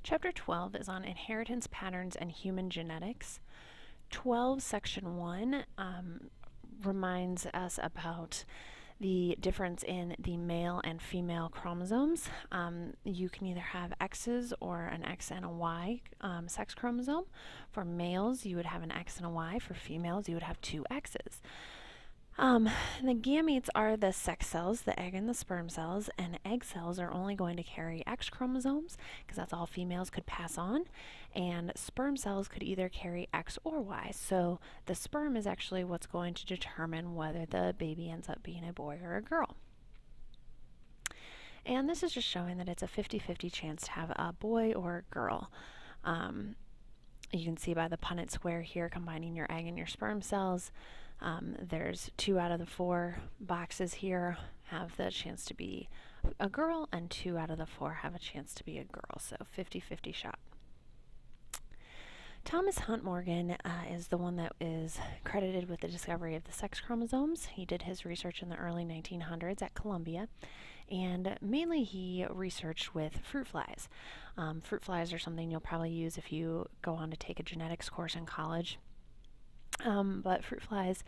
Chapter 12 is on inheritance patterns and human genetics. 12, Section 1 reminds us about the difference in the male and female chromosomes. You can either have X's or an X and a Y sex chromosome. For males, you would have an X and a Y. For females, you would have two X's. The gametes are the sex cells, the egg and the sperm cells, and egg cells are only going to carry X chromosomes because that's all females could pass on, and sperm cells could either carry X or Y. So the sperm is actually what's going to determine whether the baby ends up being a boy or a girl. And this is just showing that it's a 50-50 chance to have a boy or a girl. You can see by the Punnett square here, combining your egg and your sperm cells. There's 2 out of the 4 boxes here have the chance to be a girl, and 2 out of the 4 have a chance to be a girl, so 50-50 shot. Thomas Hunt Morgan is the one that is credited with the discovery of the sex chromosomes. He did his research in the early 1900s at Columbia, and mainly he researched with fruit flies. Fruit flies are something you'll probably use if you go on to take a genetics course in college. But fruit flies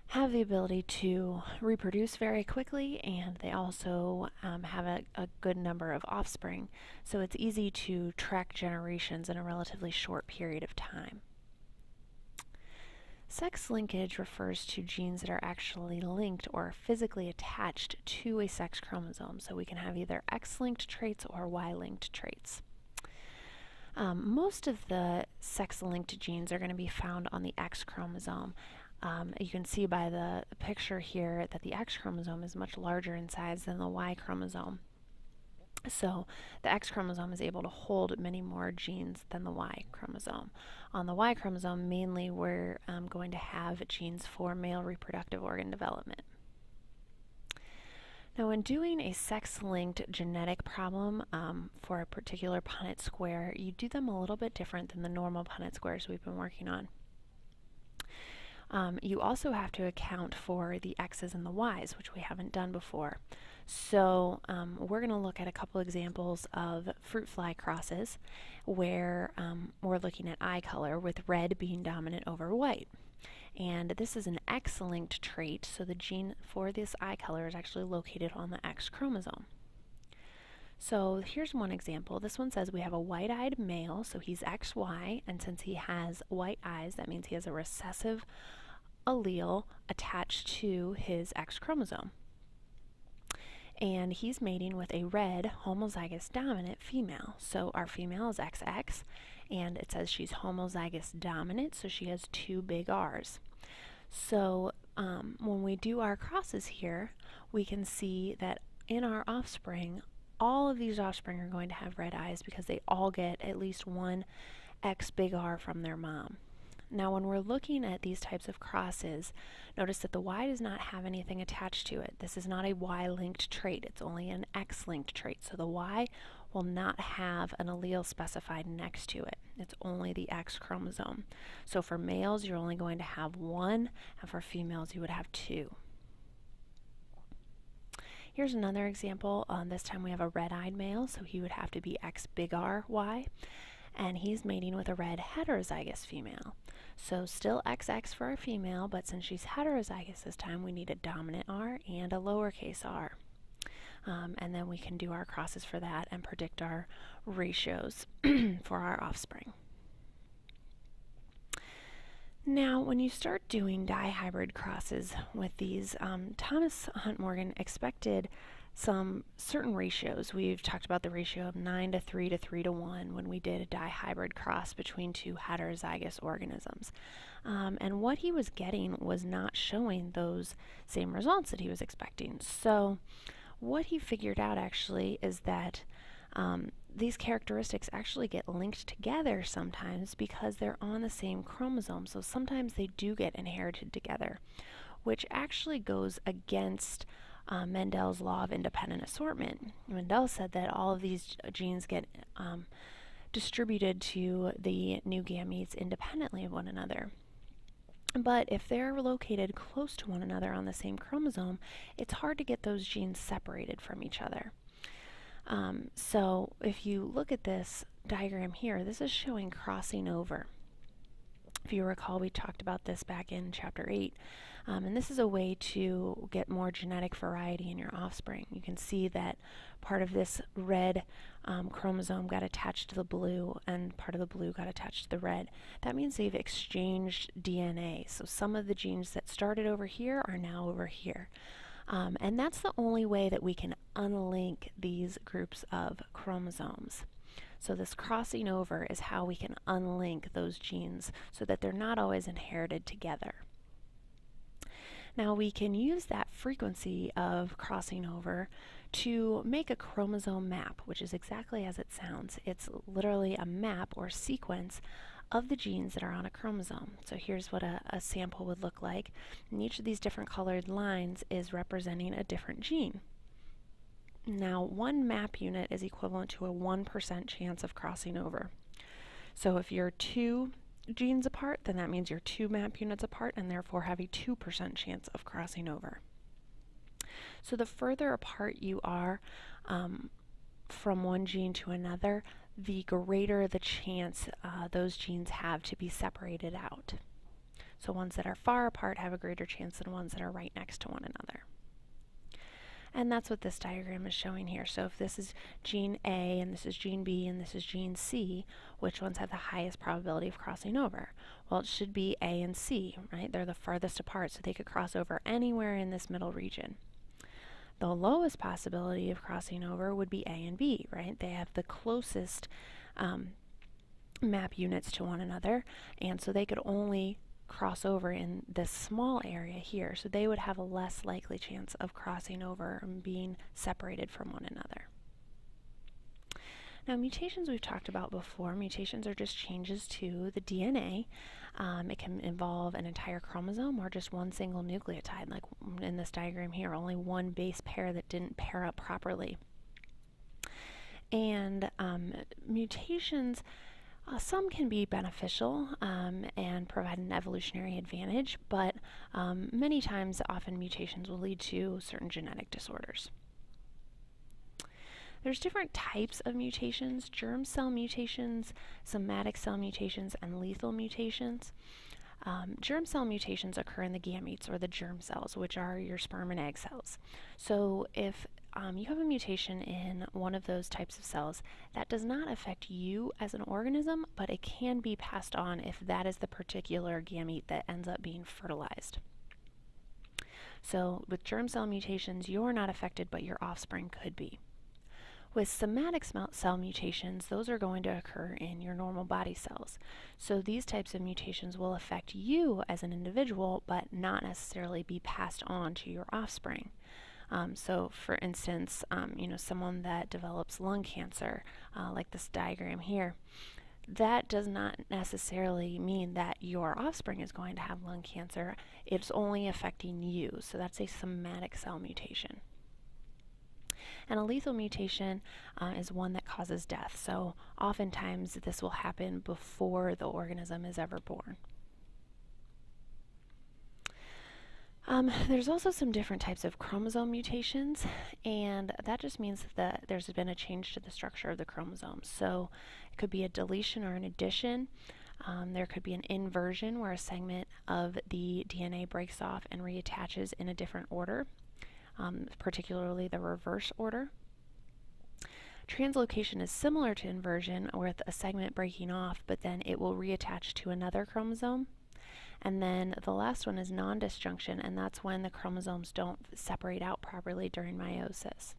have the ability to reproduce very quickly, and they also have a good number of offspring, so it's easy to track generations in a relatively short period of time. Sex linkage refers to genes that are actually linked or physically attached to a sex chromosome, so we can have either X-linked traits or Y-linked traits. Most of the sex-linked genes are going to be found on the X chromosome. You can see by the picture here that the X chromosome is much larger in size than the Y chromosome. So the X chromosome is able to hold many more genes than the Y chromosome. On the Y chromosome, mainly we're going to have genes for male reproductive organ development. Now, when doing a sex-linked genetic problem for a particular Punnett square, you do them a little bit different than the normal Punnett squares we've been working on. You also have to account for the X's and the Y's, which we haven't done before. So we're going to look at a couple examples of fruit fly crosses where we're looking at eye color, with red being dominant over white. And this is an X-linked trait, so the gene for this eye color is actually located on the X chromosome. So here's one example. This one says we have a white-eyed male, so he's XY, and since he has white eyes, that means he has a recessive allele attached to his X chromosome. And he's mating with a red homozygous dominant female. So our female is XX, and it says she's homozygous dominant, so she has 2 big R's. So when we do our crosses here, we can see that in our offspring, all of these offspring are going to have red eyes because they all get at least one X big R from their mom. Now, when we're looking at these types of crosses, notice that the Y does not have anything attached to it. This is not a Y-linked trait. It's only an X-linked trait. So the Y will not have an allele specified next to it. It's only the X chromosome. So for males, you're only going to have 1, and for females, you would have 2. Here's another example. This time we have a red-eyed male, so he would have to be X big R Y, and he's mating with a red heterozygous female. So still XX for a female, but since she's heterozygous this time, we need a dominant R and a lowercase r. And then we can do our crosses for that and predict our ratios for our offspring. Now, when you start doing dihybrid crosses with these, Thomas Hunt Morgan expected some certain ratios. We've talked about the ratio of 9:3 to 3:1 when we did a dihybrid cross between 2 heterozygous organisms. And what he was getting was not showing those same results that he was expecting. So what he figured out actually is that these characteristics actually get linked together sometimes because they're on the same chromosome. So sometimes they do get inherited together, which actually goes against Mendel's law of independent assortment. Mendel said that all of these genes get distributed to the new gametes independently of one another. But if they're located close to one another on the same chromosome, it's hard to get those genes separated from each other. So if you look at this, diagram here, this is showing crossing over. If you recall, we talked about this back in chapter 8, and this is a way to get more genetic variety in your offspring. You can see that part of this red chromosome got attached to the blue, and part of the blue got attached to the red. That means they've exchanged DNA. So some of the genes that started over here are now over here. And that's the only way that we can unlink these groups of chromosomes. So this crossing over is how we can unlink those genes so that they're not always inherited together. Now we can use that frequency of crossing over to make a chromosome map, which is exactly as it sounds. It's literally a map or sequence of the genes that are on a chromosome. So here's what a sample would look like. And each of these different colored lines is representing a different gene. Now, one map unit is equivalent to a 1% chance of crossing over. So if you're 2 genes apart, then that means you're 2 map units apart and therefore have a 2% chance of crossing over. So the further apart you are from one gene to another, the greater the chance those genes have to be separated out. So ones that are far apart have a greater chance than ones that are right next to one another. And that's what this diagram is showing here. So if this is gene A, and this is gene B, and this is gene C, which ones have the highest probability of crossing over? Well, it should be A and C, right? They're the farthest apart, so they could cross over anywhere in this middle region. The lowest possibility of crossing over would be A and B, right? They have the closest map units to one another, and so they could only cross over in this small area here, so they would have a less likely chance of crossing over and being separated from one another. Now, mutations we've talked about before. Mutations are just changes to the DNA. It can involve an entire chromosome or just one single nucleotide, like in this diagram here, only one base pair that didn't pair up properly. And mutations, some can be beneficial and provide an evolutionary advantage, but many times, often mutations will lead to certain genetic disorders. There's different types of mutations: germ cell mutations, somatic cell mutations, and lethal mutations. Germ cell mutations occur in the gametes, or the germ cells, which are your sperm and egg cells. So if you have a mutation in one of those types of cells, that does not affect you as an organism, but it can be passed on if that is the particular gamete that ends up being fertilized. So with germ cell mutations, you're not affected, but your offspring could be. With somatic cell mutations, those are going to occur in your normal body cells. So these types of mutations will affect you as an individual, but not necessarily be passed on to your offspring. So for instance, someone that develops lung cancer, like this diagram here, that does not necessarily mean that your offspring is going to have lung cancer. It's only affecting you. So that's a somatic cell mutation. And a lethal mutation is one that causes death. So oftentimes this will happen before the organism is ever born. There's also some different types of chromosome mutations, and that just means that there's been a change to the structure of the chromosome. So it could be a deletion or an addition. There could be an inversion, where a segment of the DNA breaks off and reattaches in a different order, particularly the reverse order. Translocation is similar to inversion, with a segment breaking off, but then it will reattach to another chromosome. And then the last one is non-disjunction, and that's when the chromosomes don't separate out properly during meiosis.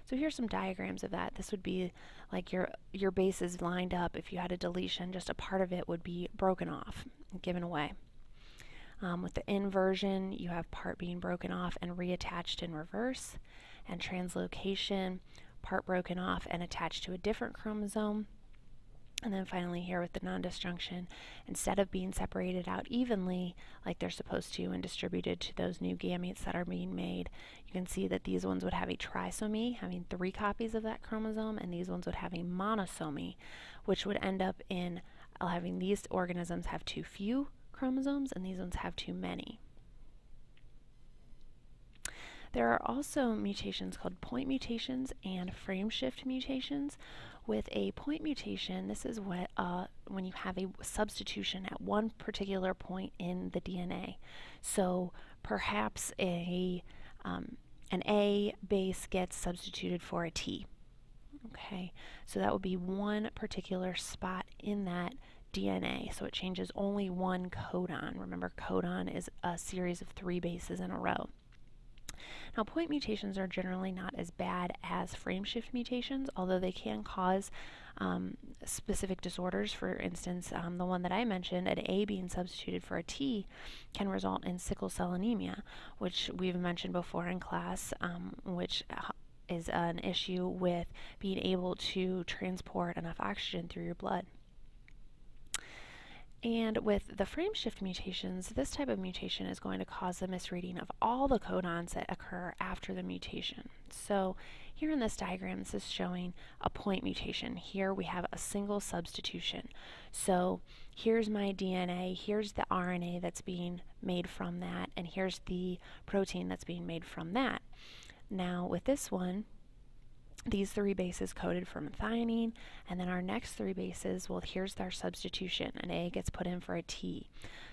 So here's some diagrams of that. This would be like your bases lined up. If you had a deletion, just a part of it would be broken off, given away. With the inversion, you have part being broken off and reattached in reverse, and translocation, part broken off and attached to a different chromosome. And then finally here with the non-disjunction, instead of being separated out evenly like they're supposed to and distributed to those new gametes that are being made, you can see that these ones would have a trisomy, having 3 copies of that chromosome, and these ones would have a monosomy, which would end up in having these organisms have too few chromosomes and these ones have too many. There are also mutations called point mutations and frame shift mutations, With a point mutation, this is what when you have a substitution at one particular point in the DNA. So perhaps an A base gets substituted for a T. Okay, so that would be one particular spot in that DNA. So it changes only one codon. Remember, codon is a series of 3 bases in a row. Now, point mutations are generally not as bad as frameshift mutations, although they can cause specific disorders. For instance, the one that I mentioned, an A being substituted for a T, can result in sickle cell anemia, which we've mentioned before in class, which is an issue with being able to transport enough oxygen through your blood. And with the frameshift mutations, this type of mutation is going to cause the misreading of all the codons that occur after the mutation. So here in this diagram, this is showing a point mutation. Here we have a single substitution. So here's my DNA, here's the RNA that's being made from that, and here's the protein that's being made from that. Now with this one, these 3 bases coded for methionine, and then our next 3 bases, well, here's our substitution. An A gets put in for a T.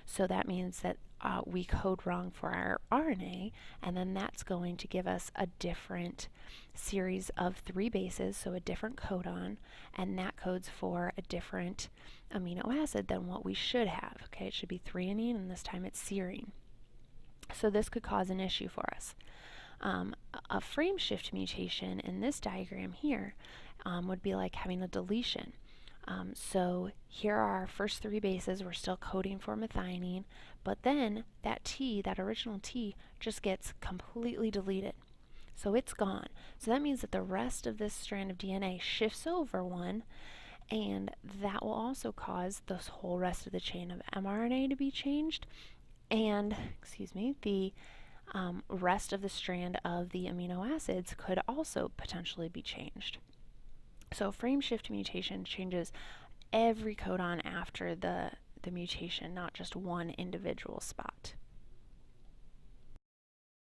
So that means that we code wrong for our RNA, and then that's going to give us a different series of 3 bases, so a different codon, and that codes for a different amino acid than what we should have. Okay, it should be threonine, and this time it's serine. So this could cause an issue for us. A frameshift mutation in this diagram here would be like having a deletion. So here are our first 3 bases. We're still coding for methionine, but then that T, that original T, just gets completely deleted. So it's gone. So that means that the rest of this strand of DNA shifts over one, and that will also cause this whole rest of the chain of mRNA to be changed, and, the rest of the strand of the amino acids could also potentially be changed. So frameshift mutation changes every codon after the mutation, not just one individual spot.